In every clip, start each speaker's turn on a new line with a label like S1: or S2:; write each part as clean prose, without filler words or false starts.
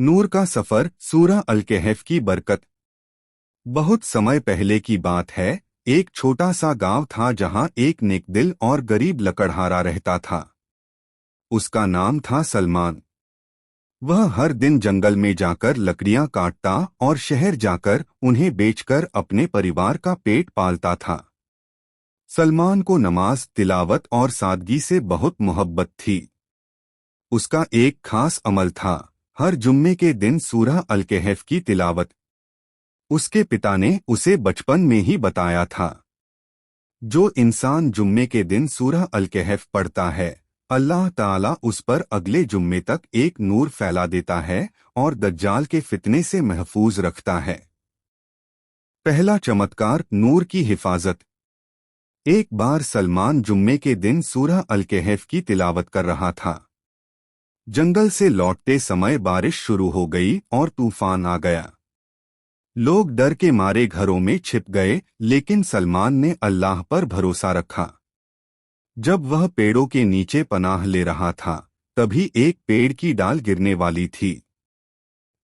S1: नूर का सफर, सूरह अल कहफ की बरकत। बहुत समय पहले की बात है। एक छोटा सा गांव था जहां एक नेकदिल और गरीब लकड़हारा रहता था। उसका नाम था सलमान। वह हर दिन जंगल में जाकर लकड़ियां काटता और शहर जाकर उन्हें बेचकर अपने परिवार का पेट पालता था। सलमान को नमाज, तिलावत और सादगी से बहुत मोहब्बत थी। उसका एक खास अमल था, हर जुम्मे के दिन सूरह अल कहफ की तिलावत। उसके पिता ने उसे बचपन में ही बताया था, जो इंसान जुम्मे के दिन सूरह अल कहफ पढ़ता है, अल्लाह ताला उस पर अगले जुम्मे तक एक नूर फैला देता है और दज्जाल के फितने से महफूज रखता है। पहला चमत्कार, नूर की हिफाजत। एक बार सलमान जुम्मे के दिन सूरह अल कहफ की तिलावत कर रहा था। जंगल से लौटते समय बारिश शुरू हो गई और तूफान आ गया। लोग डर के मारे घरों में छिप गए, लेकिन सलमान ने अल्लाह पर भरोसा रखा। जब वह पेड़ों के नीचे पनाह ले रहा था, तभी एक पेड़ की डाल गिरने वाली थी।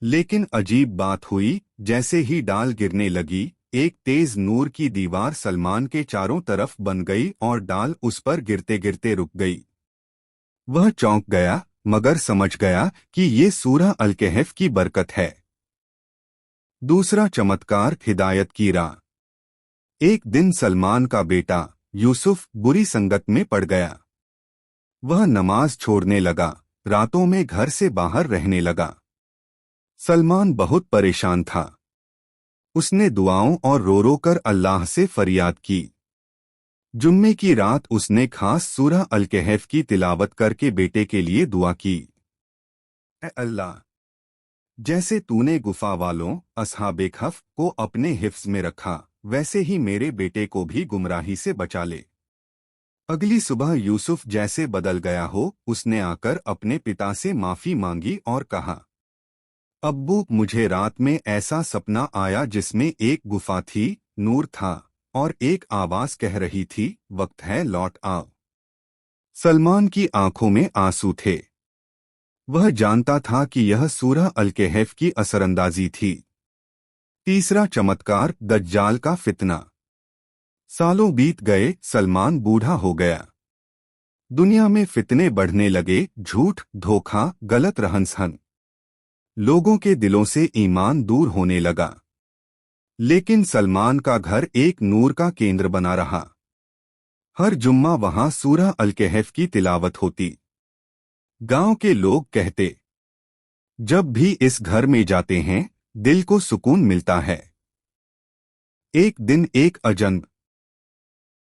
S1: लेकिन अजीब बात हुई, जैसे ही डाल गिरने लगी, एक तेज नूर की दीवार सलमान के चारों तरफ बन गई और डाल उस पर गिरते गिरते रुक गई। वह चौंक गया, मगर समझ गया कि ये सूरह अल कहफ की बरकत है। दूसरा चमत्कार, हिदायत की राह। एक दिन सलमान का बेटा यूसुफ बुरी संगत में पड़ गया। वह नमाज छोड़ने लगा, रातों में घर से बाहर रहने लगा। सलमान बहुत परेशान था। उसने दुआओं और रो रो कर अल्लाह से फरियाद की। जुम्मे की रात उसने खास सूरह अल कहफ की तिलावत करके बेटे के लिए दुआ की। ऐ अल्लाह, जैसे तूने गुफा वालों अस्हाबे कहफ को अपने हिफ्ज में रखा, वैसे ही मेरे बेटे को भी गुमराही से बचा ले। अगली सुबह यूसुफ जैसे बदल गया हो, उसने आकर अपने पिता से माफी मांगी और कहा, अब्बू, मुझे रात में ऐसा सपना आया जिसमें एक गुफा थी, नूर था और एक आवाज कह रही थी, वक्त है लौट आओ। सलमान की आंखों में आंसू थे। वह जानता था कि यह सूरह अल कहफ की असरअंदाजी थी। तीसरा चमत्कार, दज्जाल का फितना। सालों बीत गए, सलमान बूढ़ा हो गया। दुनिया में फितने बढ़ने लगे, झूठ, धोखा, गलत रहन-सहन। लोगों के दिलों से ईमान दूर होने लगा। लेकिन सलमान का घर एक नूर का केंद्र बना रहा। हर जुम्मा वहां सूरह अल कहफ की तिलावत होती। गांव के लोग कहते, जब भी इस घर में जाते हैं, दिल को सुकून मिलता है। एक दिन एक अजनबी